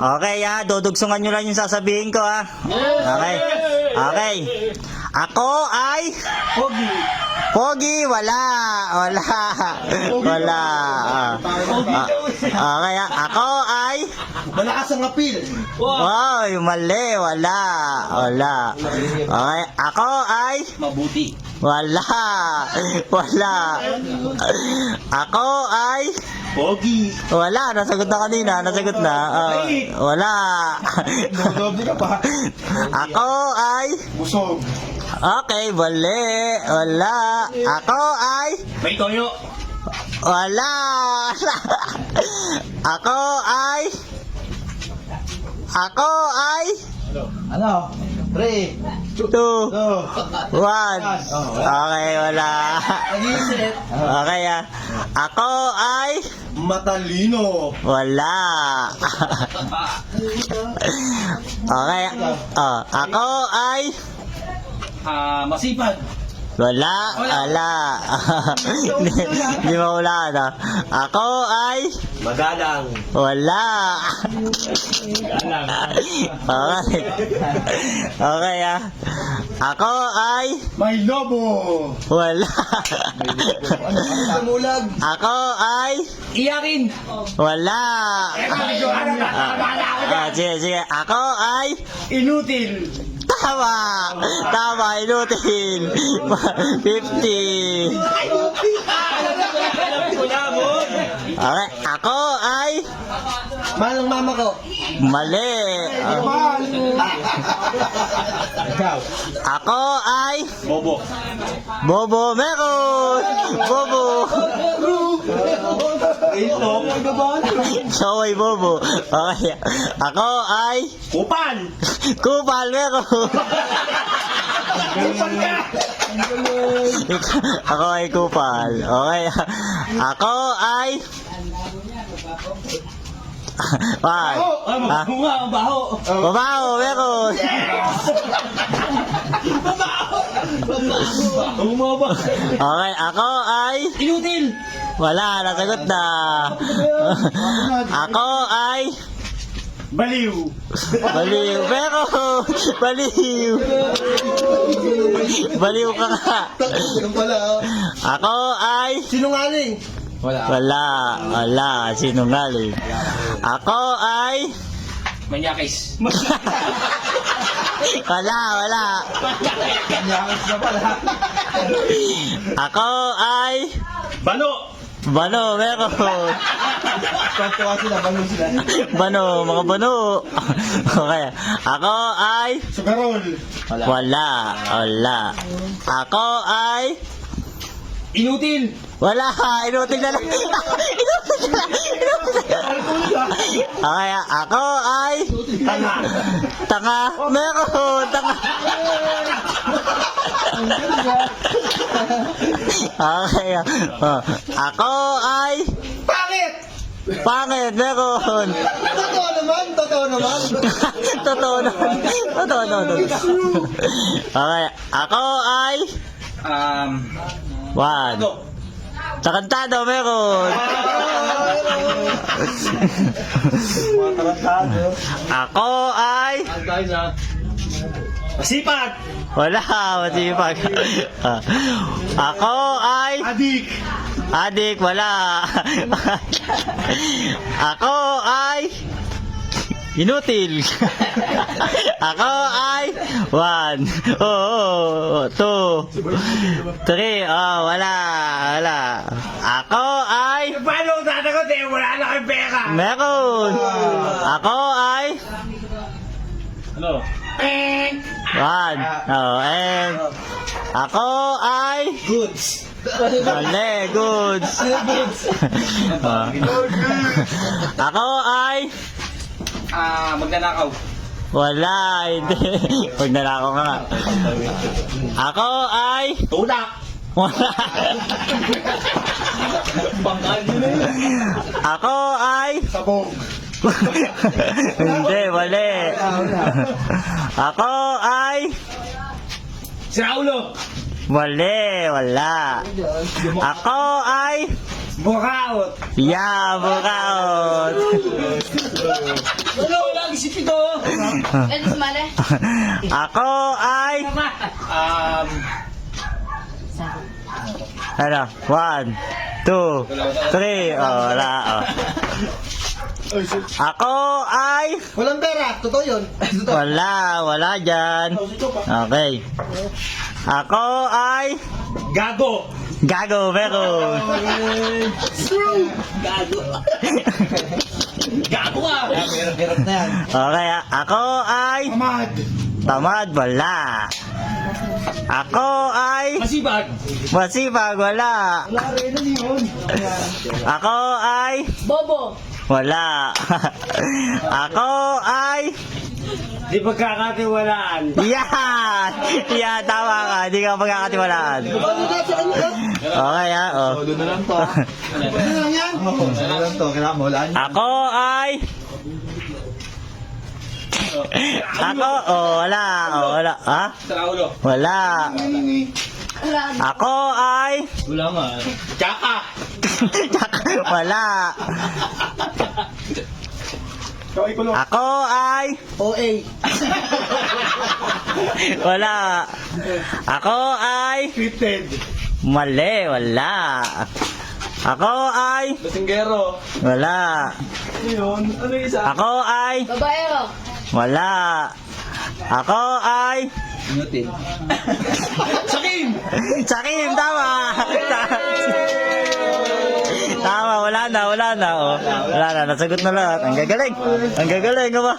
Okay ha, dudugsungan nyo lang yung sasabihin ko ha. Okay. Okay. Ako ay... Pogi. Pogi, wala. Wala. Wala. Okay ha, ako ay... Malakas ang apil. Wow, mali. Wala. Wala. Okay, ako ay... Mabuti. Wala. Wala. Ako ay... Pogi. Wala, nasagot na kanina, nasagot na. Wala. Dodoble ka pa. Ako ay... Busog. Okay, mali. Wala. Ako ay... May toyo. Wala. Ako ay... Ako ay... Ano? 3, 2, 1. Okay, wala. Pag-iisip. Okay ah. Ako ay... Matalino. Wala. Okay. Oh, ako ay... Masipag. Wala. Wala. Hindi mo wala na. Ako ay... Magalang. Wala. Okay. Okay ah. Ako ay... May lobo. Wala. Tumulag. Ako ay... Iyakin. Wala. Sige, sige. Ako ay... Inutil. Tama. Tama, inutin. 50. Okay, ako ay... Mahal ang mama ko. Mali. Ako ay... Bobo. Bobo, meron. Bobo. Ito. So, ay bobo. Okay. Ako ay... Kupal. Kupal, meron. Kupal ka. Ako ay kupal. Okay. Ako ay... Ay. Ha? Ang baho. Babaho, meron. Umaba. Okay, ako ay... Inutil. Wala, nasagot na. Ako ay... Baliw. Baliw, pero... Baliw. Baliw ka nga. Ako ay... Sinungaling. Wala, wala, sinungaling. Ako ay... Manyakis. Wala, wala. Manyakis na pala. Ako ay... Bano. Bano, meron. Tuwa sila, bano sila. Bano, mga bano. Okay. Ako ay... Sugarol. Wala, wala. Ako ay... Inutil. Wala, inutin na lang. Inutin na lang. Okay, ako ay... Tanga. Tanga, meron. Tanga. Okay, ako ay... Pangit. Pangit, meron. Totoo naman. Totoo naman. Totoo naman. Totoo naman. Okay, ako ay... One. Takantado, meron. Mga tarantado. Ako ay... Masipag. Wala, masipag. Ako ay... Adik. Adik, wala. Ako ay... Inutil. Ako ay... 1. Oh, 2. 3. Oh, wala. Wala. Ako ay... Paano tatagot eh? Wala na kang pera. Meron. Ako ay... Ano? 1. Oh, and... Ako ay... Goods. Mali, goods. Ako ay... Magnanakaw. Wala, hindi. Huwag na ako nga. Ako ay... Tulak. Wala. Bangkal yun eh. Ako ay... Sabog. Hindi, mali. Ako ay... Si Raulo. Mali, wala. Ako ay... Bukaot. Yeah, bukaot. Wala. isip ito. Pwede sumali? Ako ay... Ano? 1, 2, 3. Oh, wala. Oh. Ako ay... Walang pera, totoo yun. Wala dyan. Okay. Ako ay... Gago. Gago, meron. Gago. Gago ka. Hirap na yan. Okay, ako ay... Tamad, wala. Ako ay... Masibag. Masipag, wala. Wala rin na yun. Ako ay... Bobo. Wala. Ako ay... Di pagkakatiwalaan. Yan! Yan, tama ka. Hindi ka magkakatiwalaan. Ano na sa ano? Okay, ha? Oh. Solo na lang to. Ano lang yan? Solo na lang to. Kailangan mo wala. Ako ay... Ako, wala. Wala. Ha? Sa Raulo. Wala. Wala. Ako ay... Wala nga. Tsaka. Wala. Ako ay... OA. Wala. Ako ay... Scripted. Mali, wala. Ako ay... Basinggero. Wala. Ano yun? Ano yung isa? Ako ay... Babaero. Wala. Ako ay... Inutin. Sakim! Sakim, tama! Tama, wala na. Oh. Wala na, nasagot na lahat. Ang gagaling. Ang gagaling, ka ba?